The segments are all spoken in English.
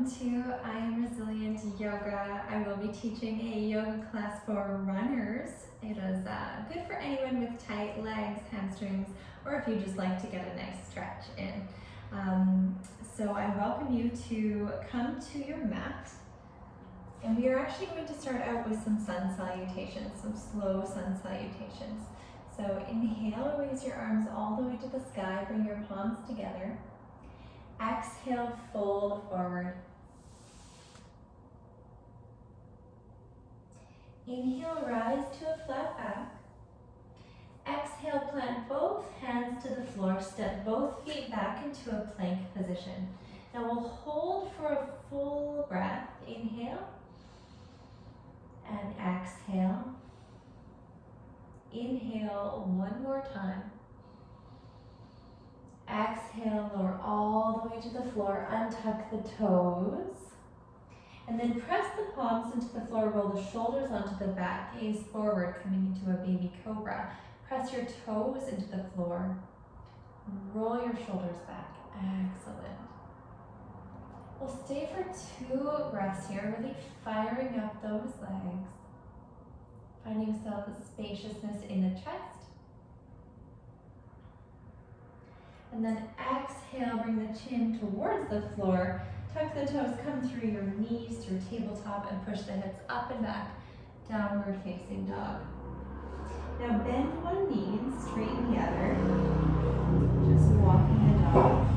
to I Am Resilient Yoga. I will be teaching a yoga class for runners. It is good for anyone with tight legs, hamstrings, or if you just like to get a nice stretch in. So I welcome you to come to your mat. And we are actually going to start out with some sun salutations, some slow sun salutations. So inhale, raise your arms all the way to the sky, bring your palms together. Exhale, fold forward. Inhale, rise to a flat back. Exhale, plant both hands to the floor, step both feet back into a plank position. Now we'll hold for a full breath. Inhale and exhale. Inhale one more time. Exhale, lower all the way to the floor, untuck the toes. And then press the palms into the floor, roll the shoulders onto the back, gaze forward, coming into a baby cobra. Press your toes into the floor, roll your shoulders back. Excellent. We'll stay for 2 breaths here, really firing up those legs. Finding some spaciousness in the chest. And then exhale, bring the chin towards the floor. Tuck the toes, come through your knees, through tabletop, and push the hips up and back, downward facing dog. Now bend one knee and straighten the other. Just walking the dog.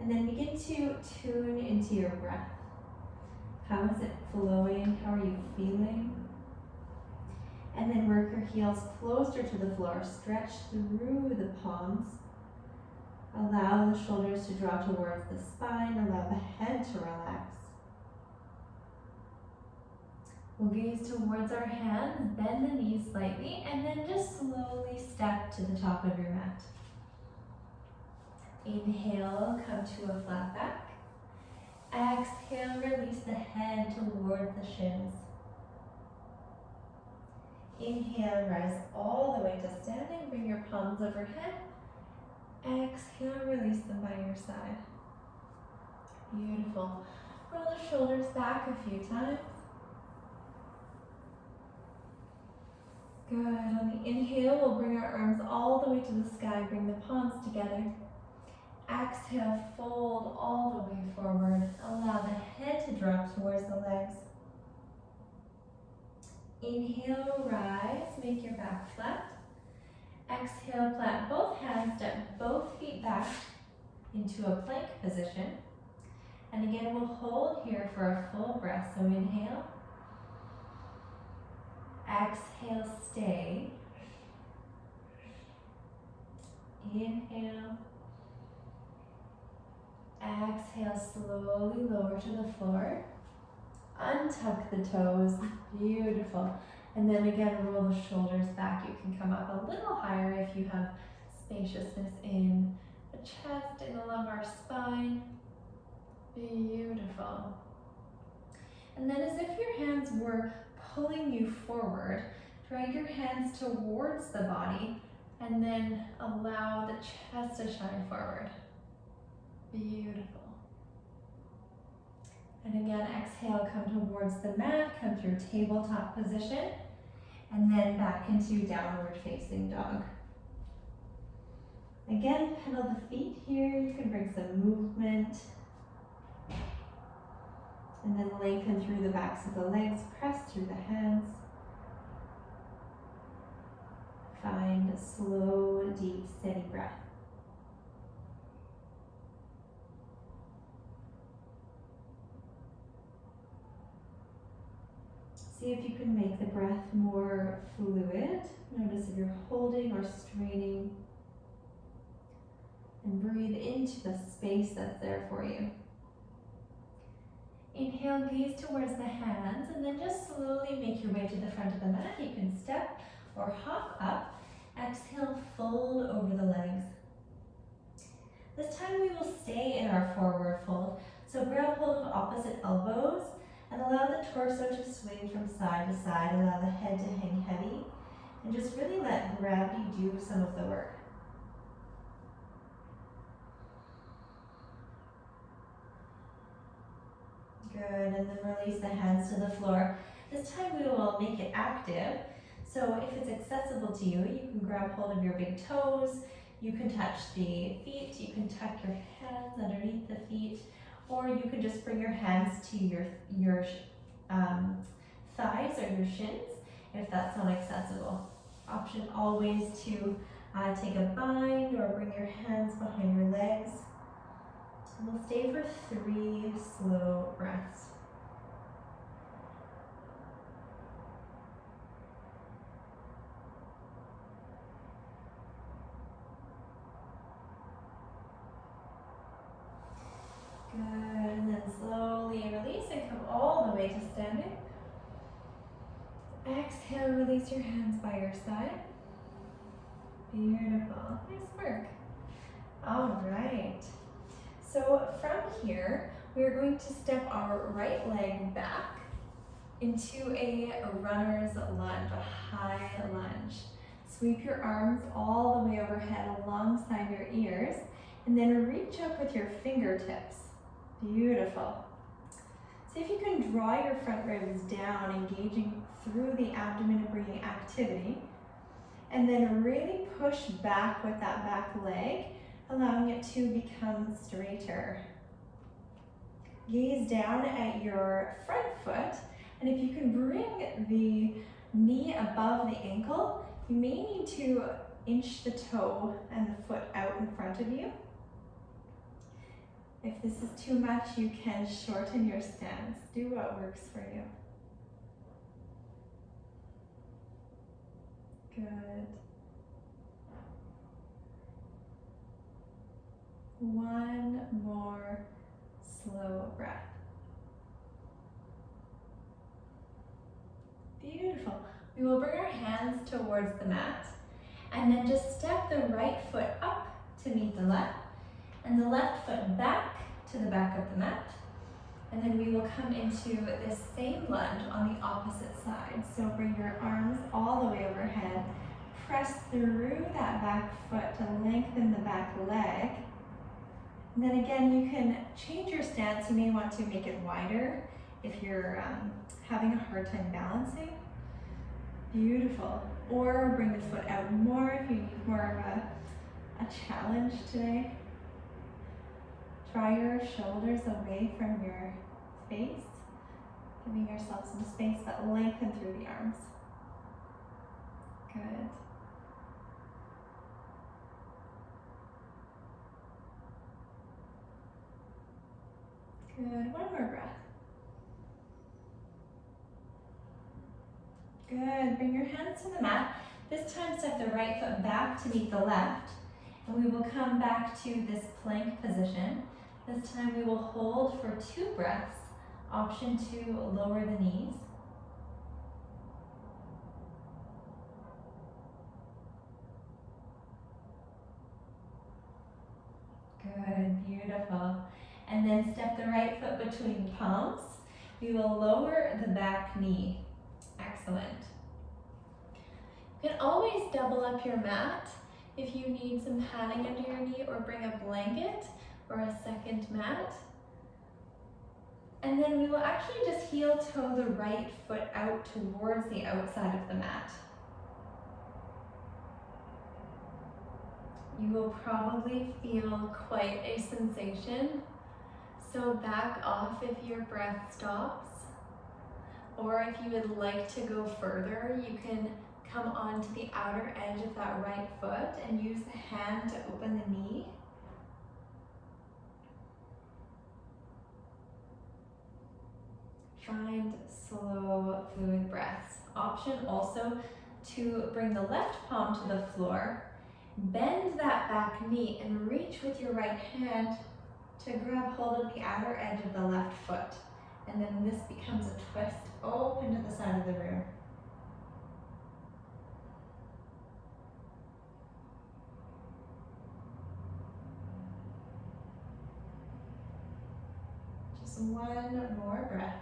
And then begin to tune into your breath. How is it flowing? How are you feeling? And then work your heels closer to the floor. Stretch through the palms. Allow the shoulders to draw towards the spine. Allow the head to relax. We'll gaze towards our hands, bend the knees slightly, and then just slowly step to the top of your mat. Inhale, come to a flat back. Exhale, release the head toward the shins. Inhale, rise all the way to standing. Bring your palms overhead. Exhale, release them by your side. Beautiful. Roll the shoulders back a few times. Good. On the inhale, we'll bring our arms all the way to the sky. Bring the palms together. Exhale, fold all the way forward. Allow the head to drop towards the legs. Inhale, rise, make your back flat. Exhale, plant both hands, step both feet back into a plank position. And again, we'll hold here for a full breath. So inhale. Exhale, stay. Inhale. Exhale, slowly lower to the floor. Untuck the toes, beautiful. And then again, roll the shoulders back. You can come up a little higher if you have spaciousness in the chest, in the lumbar spine. Beautiful. And then as if your hands were pulling you forward, drag your hands towards the body and then allow the chest to shine forward. Beautiful. And again, exhale, come towards the mat, come through tabletop position, and then back into downward facing dog. Again, pedal the feet here. You can bring some movement. And then lengthen through the backs of the legs, press through the hands. Find a slow, deep, steady breath. See if you can make the breath more fluid. Notice if you're holding or straining. And breathe into the space that's there for you. Inhale, gaze towards the hands, and then just slowly make your way to the front of the mat. You can step or hop up. Exhale, fold over the legs. This time we will stay in our forward fold. So grab hold of opposite elbows and allow the torso to swing from side to side. Allow the head to hang heavy and just really let gravity do some of the work. Good, and then release the hands to the floor. This time we will make it active. So if it's accessible to you, you can grab hold of your big toes, you can touch the feet, you can tuck your hands underneath the feet, or you can just bring your hands to your thighs or your shins if that's not accessible. Option always to take a bind or bring your hands behind your legs. And we'll stay for 3 slow breaths. Good, and then slowly release and come all the way to standing. Exhale, release your hands by your side. Beautiful, nice work. All right, so from here, we're going to step our right leg back into a runner's lunge, a high lunge. Sweep your arms all the way overhead alongside your ears, and then reach up with your fingertips. Beautiful. See if you can draw your front ribs down, engaging through the abdomen and bringing activity. And then really push back with that back leg, allowing it to become straighter. Gaze down at your front foot, and if you can bring the knee above the ankle, you may need to inch the toe and the foot out in front of you. If this is too much, you can shorten your stance. Do what works for you. Good. One more slow breath. Beautiful. We will bring our hands towards the mat and then just step the right foot up to meet the left and the left foot back to the back of the mat. And then we will come into this same lunge on the opposite side. So bring your arms all the way overhead. Press through that back foot to lengthen the back leg. And then again, you can change your stance. You may want to make it wider if you're having a hard time balancing. Beautiful. Or bring the foot out more if you need more of a challenge today. Draw your shoulders away from your face, giving yourself some space, but lengthen through the arms. Good. Good, one more breath. Good, bring your hands to the mat. This time step the right foot back to meet the left. And we will come back to this plank position. This time we will hold for 2 breaths. Option 2, lower the knees. Good, beautiful. And then step the right foot between palms. We will lower the back knee. Excellent. You can always double up your mat if you need some padding under your knee, or bring a blanket or a second mat. And then we will actually just heel toe the right foot out towards the outside of the mat. You will probably feel quite a sensation. So back off if your breath stops. Or if you would like to go further, you can come onto the outer edge of that right foot and use the hand to open the knee. Find slow, fluid breaths. Option also to bring the left palm to the floor, bend that back knee and reach with your right hand to grab hold of the outer edge of the left foot. And then this becomes a twist open to the side of the room. Just one more breath.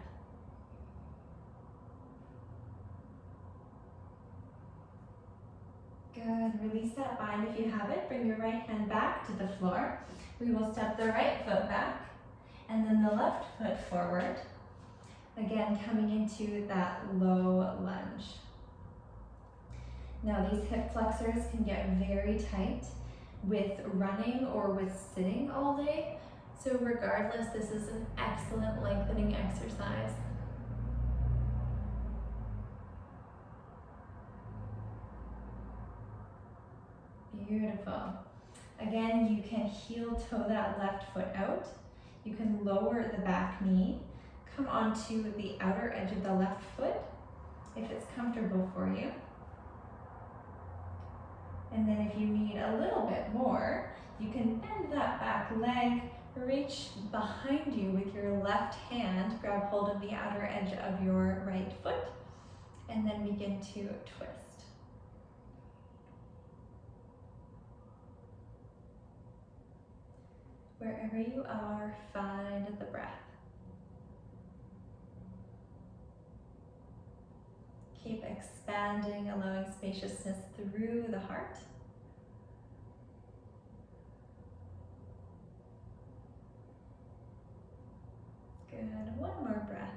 Good, release that bind if you have it. Bring your right hand back to the floor. We will step the right foot back and then the left foot forward. Again, coming into that low lunge. Now these hip flexors can get very tight with running or with sitting all day. So regardless, this is an excellent lengthening exercise. Beautiful. Again, you can heel toe that left foot out. You can lower the back knee, come onto the outer edge of the left foot if it's comfortable for you. And then if you need a little bit more, you can bend that back leg, reach behind you with your left hand, grab hold of the outer edge of your right foot, and then begin to twist. Wherever you are, find the breath. Keep expanding, allowing spaciousness through the heart. Good, one more breath.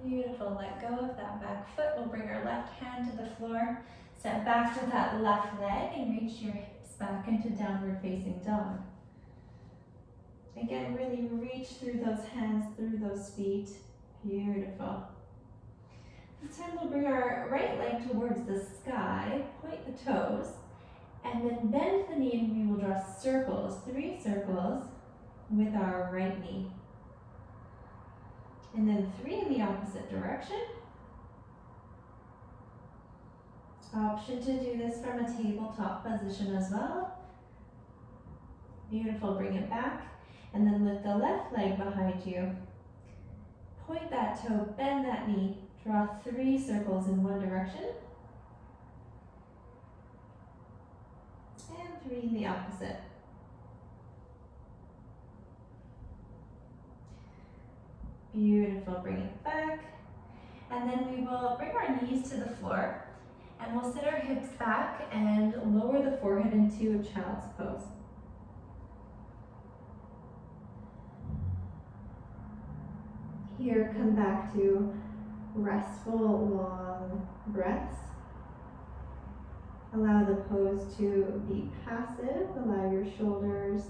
Beautiful, let go of that back foot. We'll bring our left hand to the floor. Step back with that left leg and reach your hips back into downward facing dog. Again, really reach through those hands, through those feet. Beautiful. This time we'll bring our right leg towards the sky, point the toes, and then bend the knee, and we will draw circles, 3 circles with our right knee. And then 3 in the opposite direction. Option to do this from a tabletop position as well. Beautiful, bring it back. And then lift the left leg behind you. Point that toe, bend that knee, draw 3 circles in one direction. And 3 in the opposite. Beautiful, bring it back. And then we will bring our knees to the floor, and we'll sit our hips back and lower the forehead into a child's pose. Here, come back to restful, long breaths. Allow the pose to be passive. Allow your shoulders,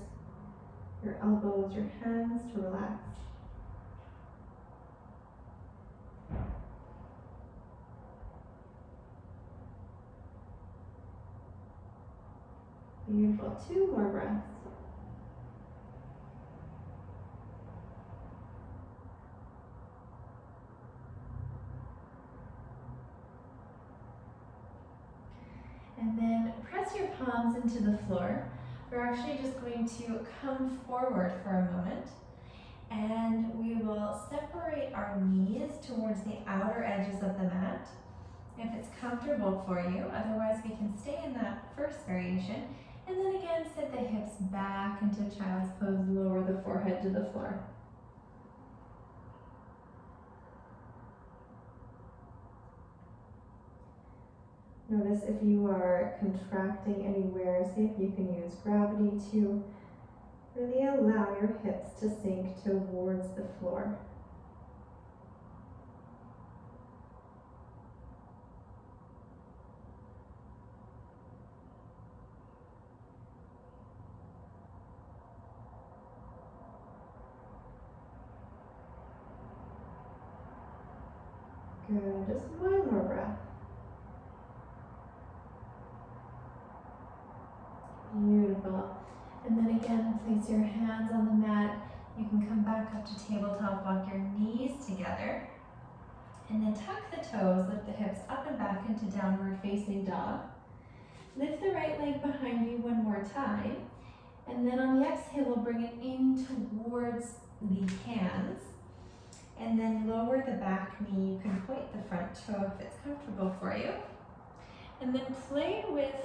your elbows, your hands to relax. Beautiful, 2 more breaths. And then press your palms into the floor. We're actually just going to come forward for a moment, and we will separate our knees towards the outer edges of the mat if it's comfortable for you. Otherwise, we can stay in that first variation. And then again, sit the hips back into child's pose, lower the forehead to the floor. Notice if you are contracting anywhere, see if you can use gravity to really allow your hips to sink towards the floor. Good, just one more breath. Beautiful. And then again, place your hands on the mat. You can come back up to tabletop, walk your knees together, and then tuck the toes, lift the hips up and back into downward facing dog. Lift the right leg behind you one more time, and then on the exhale, we'll bring it in towards the hands, and then lower the back knee. You can point the front toe if it's comfortable for you, and then play with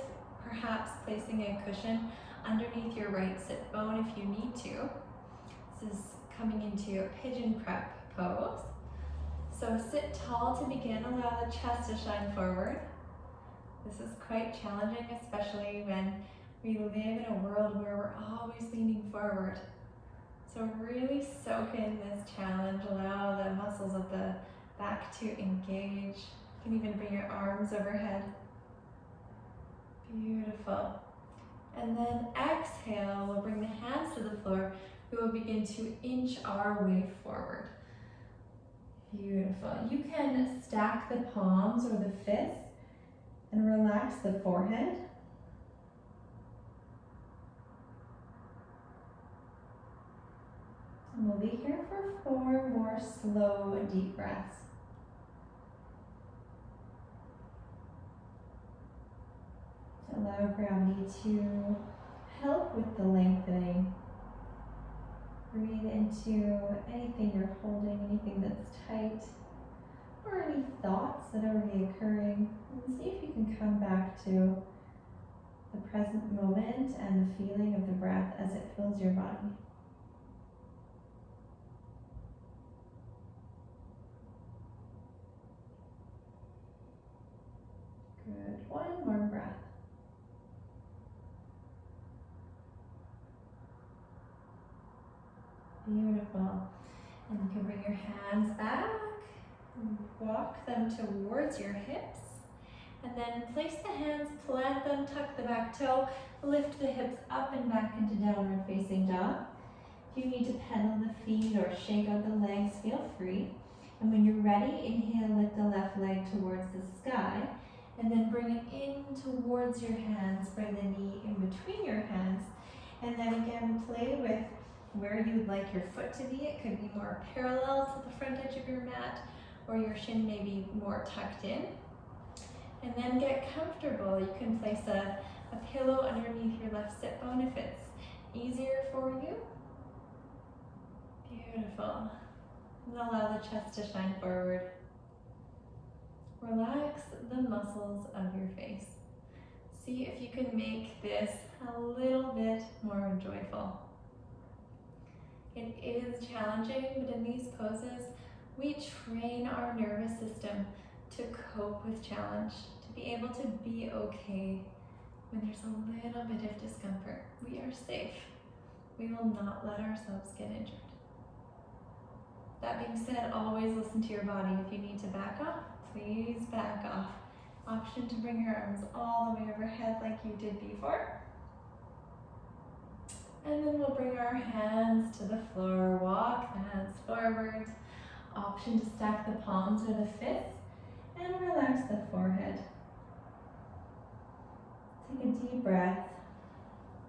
perhaps placing a cushion underneath your right sit bone if you need to. This is coming into pigeon prep pose. So sit tall to begin, allow the chest to shine forward. This is quite challenging, especially when we live in a world where we're always leaning forward. So really soak in this this challenge. Allow the muscles of the back to engage. You can even bring your arms overhead. Beautiful. And then exhale, we'll bring the hands to the floor. We will begin to inch our way forward. Beautiful. You can stack the palms or the fists and relax the forehead. And we'll be here for 4 more slow, deep breaths. Allow gravity to help with the lengthening. Breathe into anything you're holding, anything that's tight, or any thoughts that are reoccurring. And see if you can come back to the present moment and the feeling of the breath as it fills your body. Good. One more breath. Beautiful. And you can bring your hands back, walk them towards your hips, and then place the hands, plant them, tuck the back toe, lift the hips up and back into downward facing dog. If you need to pedal the feet or shake out the legs, feel free. And when you're ready, inhale, lift the left leg towards the sky, and then bring it in towards your hands, bring the knee in between your hands, and then again play with where you would like your foot to be. It could be more parallel to the front edge of your mat, or your shin may be more tucked in. And then get comfortable. You can place a pillow underneath your left sit bone if it's easier for you. Beautiful. And allow the chest to shine forward. Relax the muscles of your face. See if you can make this a little bit more joyful. It is challenging, but in these poses, we train our nervous system to cope with challenge, to be able to be okay when there's a little bit of discomfort. We are safe. We will not let ourselves get injured. That being said, always listen to your body. If you need to back off, please back off. Option to bring your arms all the way overhead like you did before. And then we'll bring our hands to the floor, walk the hands forward. Option to stack the palms or the fists and relax the forehead. Take a deep breath.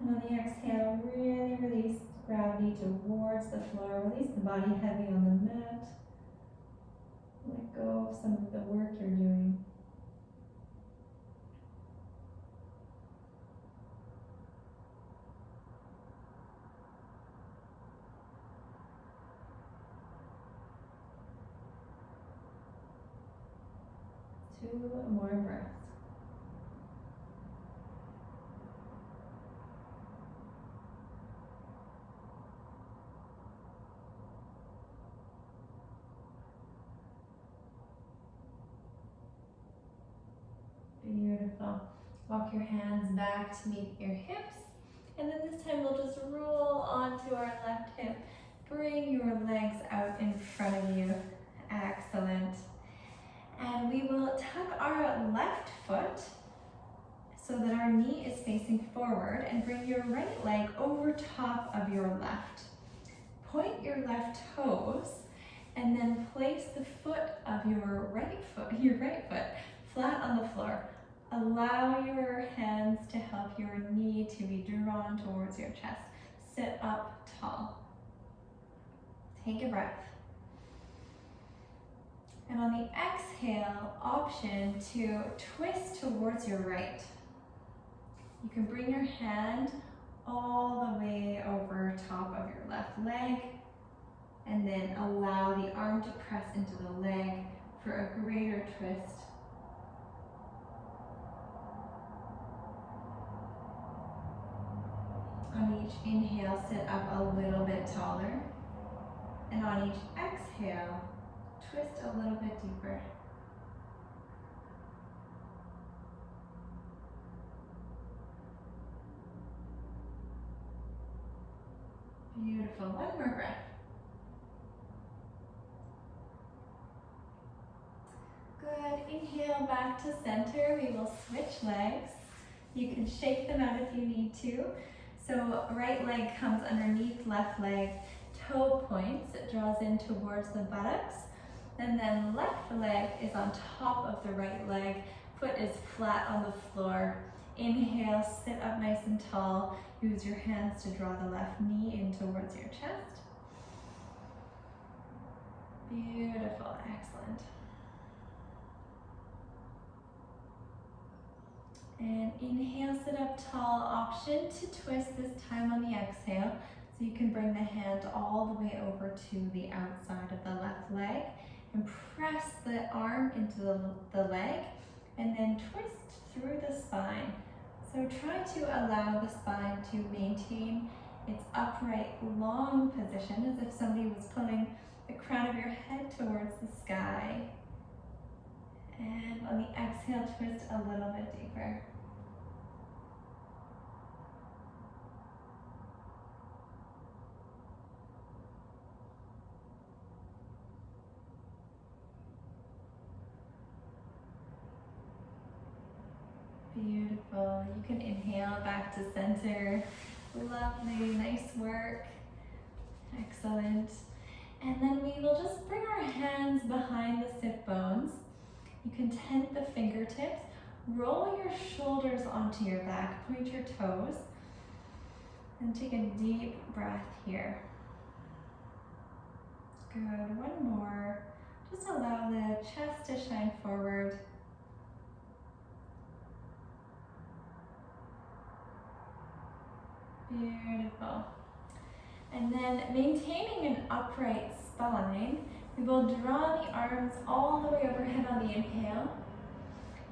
And on the exhale, really release gravity towards the floor. Release the body heavy on the mat. Let go of some of the work you're doing. Two more breaths. Beautiful. Walk your hands back to meet your hips. And then this time we'll just roll onto our left hip. Bring your legs out in front of you. Excellent. And we will tuck our left foot so that our knee is facing forward, and bring your right leg over top of your left. Point your left toes and then place the foot of your right foot flat on the floor. Allow your hands to help your knee to be drawn towards your chest. Sit up tall. Take a breath. And on the exhale, option to twist towards your right. You can bring your hand all the way over top of your left leg, and then allow the arm to press into the leg for a greater twist. On each inhale, sit up a little bit taller, and on each exhale, twist a little bit deeper. Beautiful. One more breath. inhale back to center. We will switch legs. You can shake them out if you need to. So right leg comes underneath left leg, toe points, it draws in towards the buttocks. And then left leg is on top of the right leg, foot is flat on the floor. Inhale, sit up nice and tall. Use your hands to draw the left knee in towards your chest. Beautiful, excellent. And inhale, sit up tall. Option to twist this time on the exhale. So you can bring the hand all the way over to the outside of the left leg and press the arm into the leg and then twist through the spine. So try to allow the spine to maintain its upright, long position as if somebody was pulling the crown of your head towards the sky. And on the exhale, twist a little bit deeper. Beautiful. You can inhale back to center. Lovely, nice work. Excellent. And then we will just bring our hands behind the sit bones. You can tent the fingertips. Roll your shoulders onto your back. Point your toes. And take a deep breath here. Good. One more. Just allow the chest to shine forward. Beautiful. And then maintaining an upright spine, we will draw the arms all the way overhead on the inhale.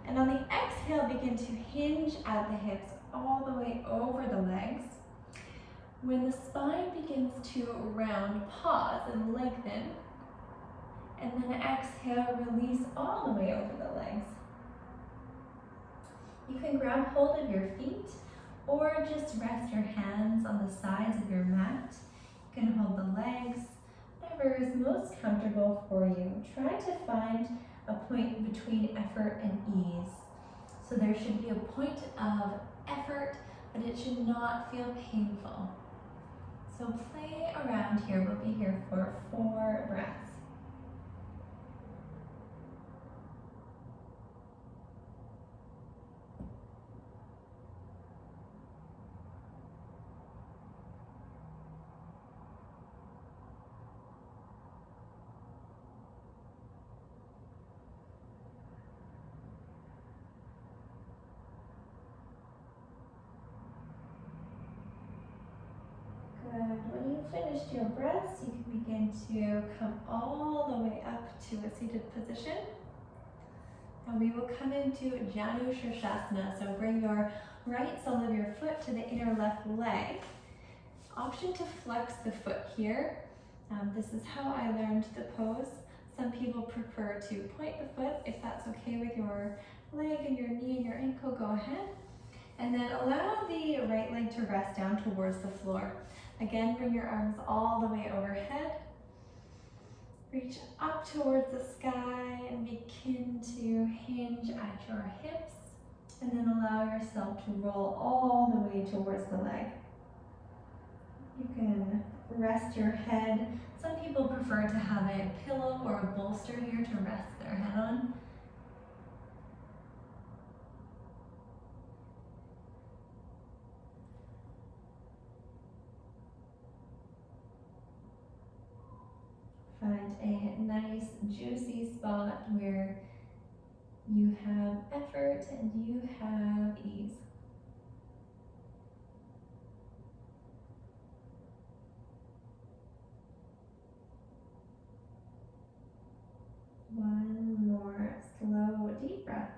And on the exhale, begin to hinge at the hips all the way over the legs. When the spine begins to round, pause and lengthen. And then exhale, release all the way over the legs. You can grab hold of your feet or just rest your hands on the sides of your mat. You can hold the legs, whatever is most comfortable for you. Try to find a point between effort and ease. So there should be a point of effort, but it should not feel painful. So play around here. We'll be here for 4 breaths. When you've finished your breaths, you can begin to come all the way up to a seated position. And we will come into Janu Shirshasana. So bring your right sole of your foot to the inner left leg. Option to flex the foot here. This is how I learned the pose. Some people prefer to point the foot. If that's okay with your leg and your knee and your ankle, go ahead. And then allow the right leg to rest down towards the floor. Again, bring your arms all the way overhead. Reach up towards the sky and begin to hinge at your hips. And then allow yourself to roll all the way towards the leg. You can rest your head. Some people prefer to have a pillow or a bolster here to rest their head on. Find a nice juicy spot where you have effort and you have ease. One more slow, deep breath.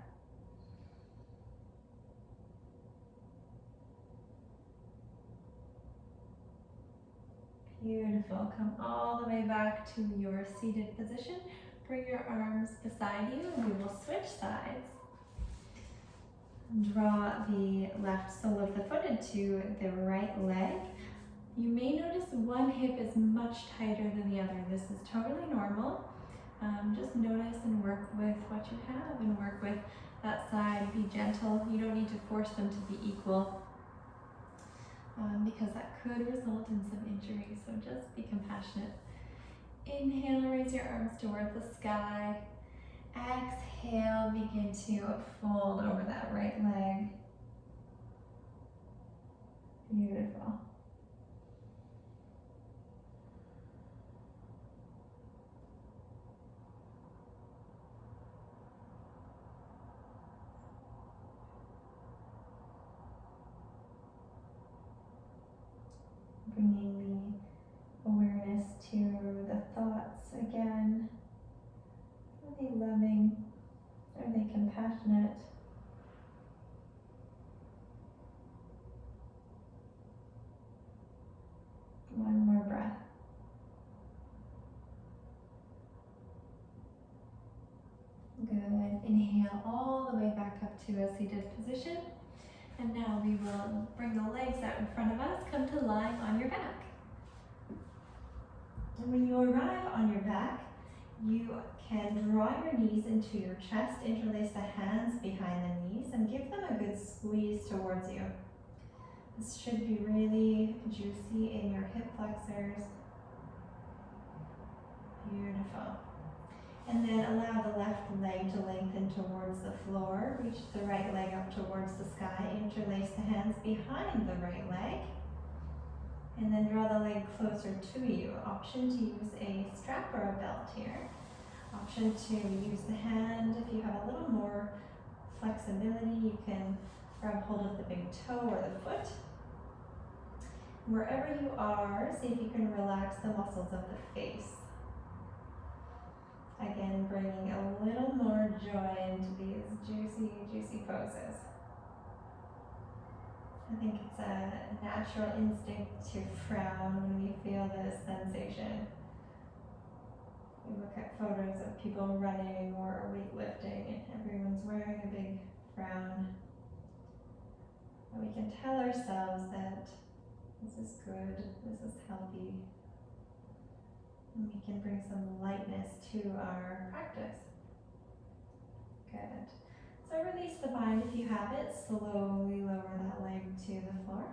Beautiful. Come all the way back to your seated position. Bring your arms beside you and we will switch sides. Draw the left sole of the foot into the right leg. You may notice one hip is much tighter than the other. This is totally normal. Just notice and work with what you have and work with that side. Be gentle. You don't need to force them to be equal because that could result in some injury. So just be compassionate. Inhale, raise your arms toward the sky. Exhale, begin to fold over that right leg. Beautiful. Bringing the awareness to the thoughts again. Are they loving? Are they compassionate? One more breath. Good. Inhale all the way back up to a seated position. And now we will bring the legs out in front of us. Come to lying on your back. And when you arrive on your back, you can draw your knees into your chest, interlace the hands behind the knees, and give them a good squeeze towards you. This should be really juicy in your hip flexors. Beautiful. And then allow the left leg to lengthen towards the floor. Reach the right leg up towards the sky. Interlace the hands behind the right leg. And then draw the leg closer to you. Option to use a strap or a belt here. Option to use the hand. If you have a little more flexibility, you can grab hold of the big toe or the foot. Wherever you are, see if you can relax the muscles of the face. Again, bringing a little more joy into these juicy, juicy poses. I think it's a natural instinct to frown when we feel this sensation. We look at photos of people running or weightlifting and everyone's wearing a big frown. And we can tell ourselves that this is good, this is healthy. And we can bring some lightness to our practice. Good. So release the bind if you have it. Slowly lower that leg to the floor.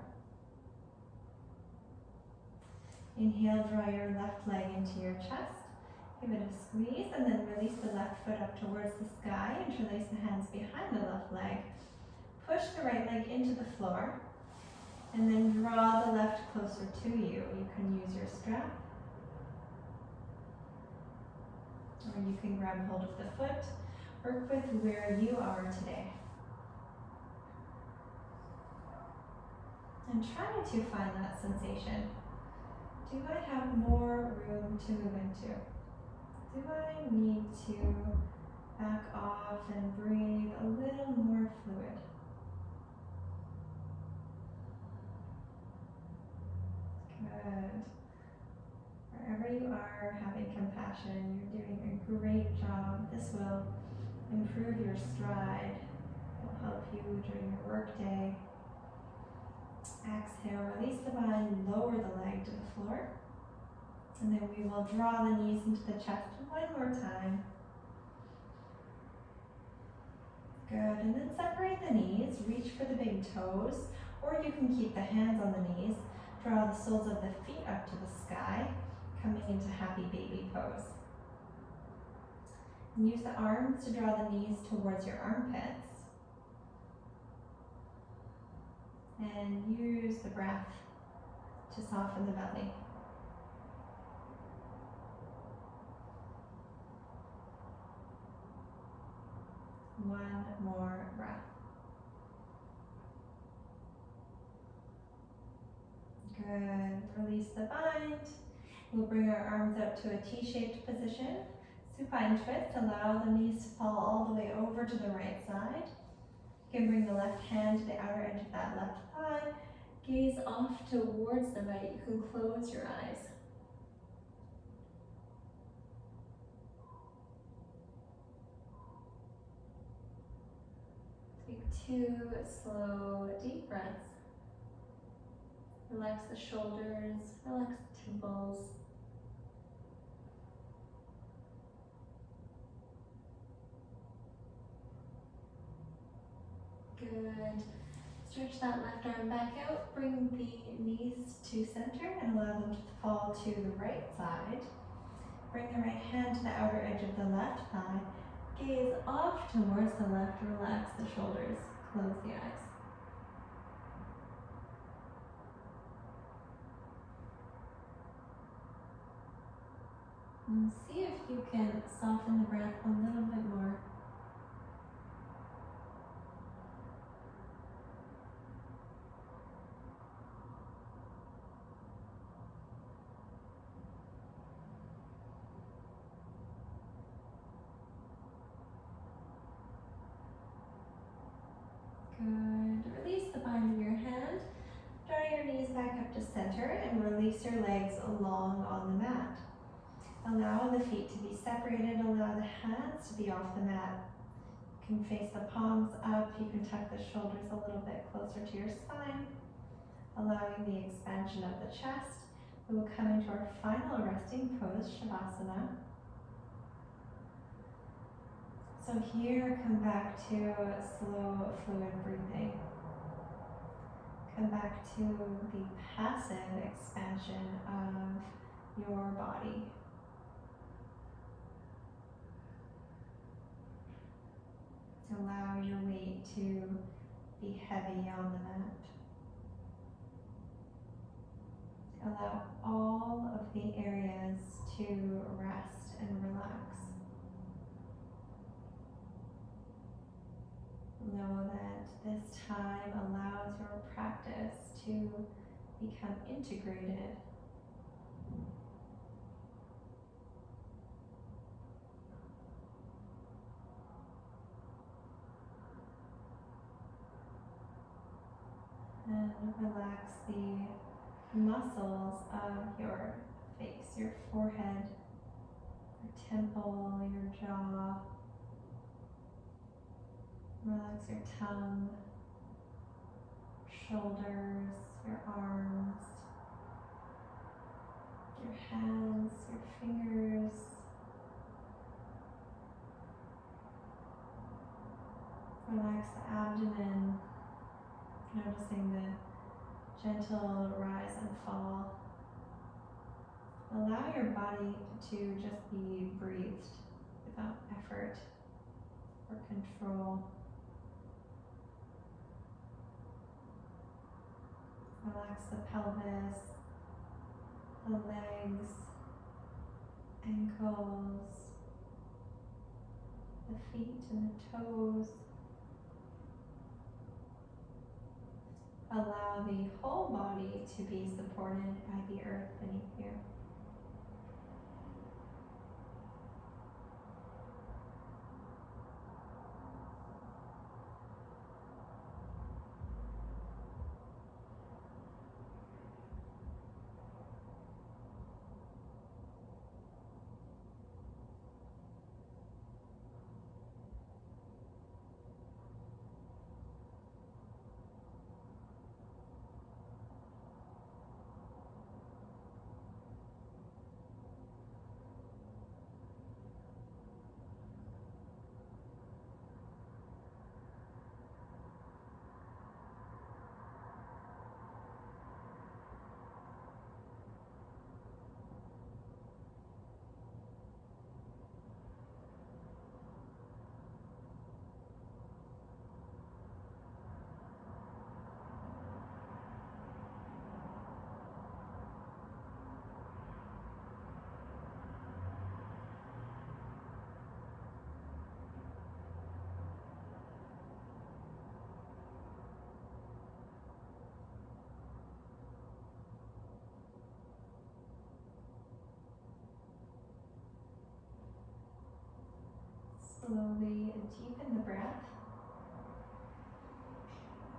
Inhale, draw your left leg into your chest. Give it a squeeze and then release the left foot up towards the sky. Interlace the hands behind the left leg. Push the right leg into the floor. And then draw the left closer to you. You can use your strap. Or you can grab hold of the foot. Work with where you are today. And try to find that sensation. Do I have more room to move into? Do I need to back off and breathe a little more fluid? Good. Wherever you are having compassion, you're doing a great job. This will improve your stride. It will help you during your workday. Exhale, release the bind, lower the leg to the floor. And then we will draw the knees into the chest one more time. Good, and then separate the knees, reach for the big toes, or you can keep the hands on the knees. Draw the soles of the feet up to the sky, coming into happy baby pose. And use the arms to draw the knees towards your armpits. And use the breath to soften the belly. One more breath. Good. Release the bind. We'll bring our arms out to a T-shaped position. Supine twist. Allow the knees to fall all the way over to the right side. You can bring the left hand to the outer edge of that left thigh. Gaze off towards the right. You can close your eyes. Take 2 slow, deep breaths. Relax the shoulders, relax the temples. Good. Stretch that left arm back out. Bring the knees to center and allow them to fall to the right side. Bring the right hand to the outer edge of the left thigh. Gaze off towards the left. Relax the shoulders. Close the eyes. And see if you can soften the breath a little bit more. Good. Release the bind of your hand. Draw your knees back up to center and release your legs long on the mat. Allow the feet to be separated. Allow the hands to be off the mat. You can face the palms up. You can tuck the shoulders a little bit closer to your spine, allowing the expansion of the chest. We will come into our final resting pose, Shavasana. So here, come back to slow, fluid breathing. Come back to the passive expansion of your body. Allow your weight to be heavy on the mat. Allow all of the areas to rest and relax. Know that this time allows your practice to become integrated. And relax the muscles of your face, your forehead, your temple, your jaw. Relax your tongue, shoulders, your arms, your hands, your fingers. Relax the abdomen, noticing the gentle rise and fall. Allow your body to just be breathed without effort or control. Relax the pelvis, the legs, ankles, the feet and the toes. Allow the whole body to be supported by the earth beneath you. Slowly deepen the breath.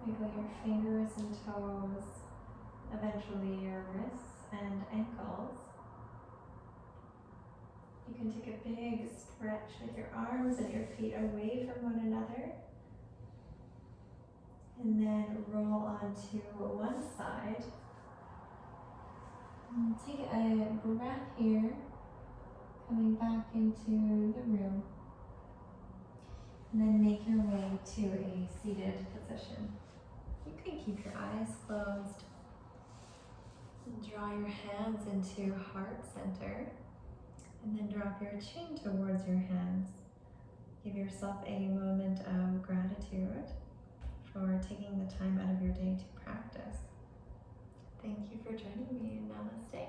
Wiggle your fingers and toes, eventually your wrists and ankles. You can take a big stretch with your arms and your feet away from one another. And then roll onto one side. And take a breath here, coming back into the room. And then make your way to a seated position. You can keep your eyes closed. And draw your hands into heart center. And then drop your chin towards your hands. Give yourself a moment of gratitude for taking the time out of your day to practice. Thank you for joining me, and namaste.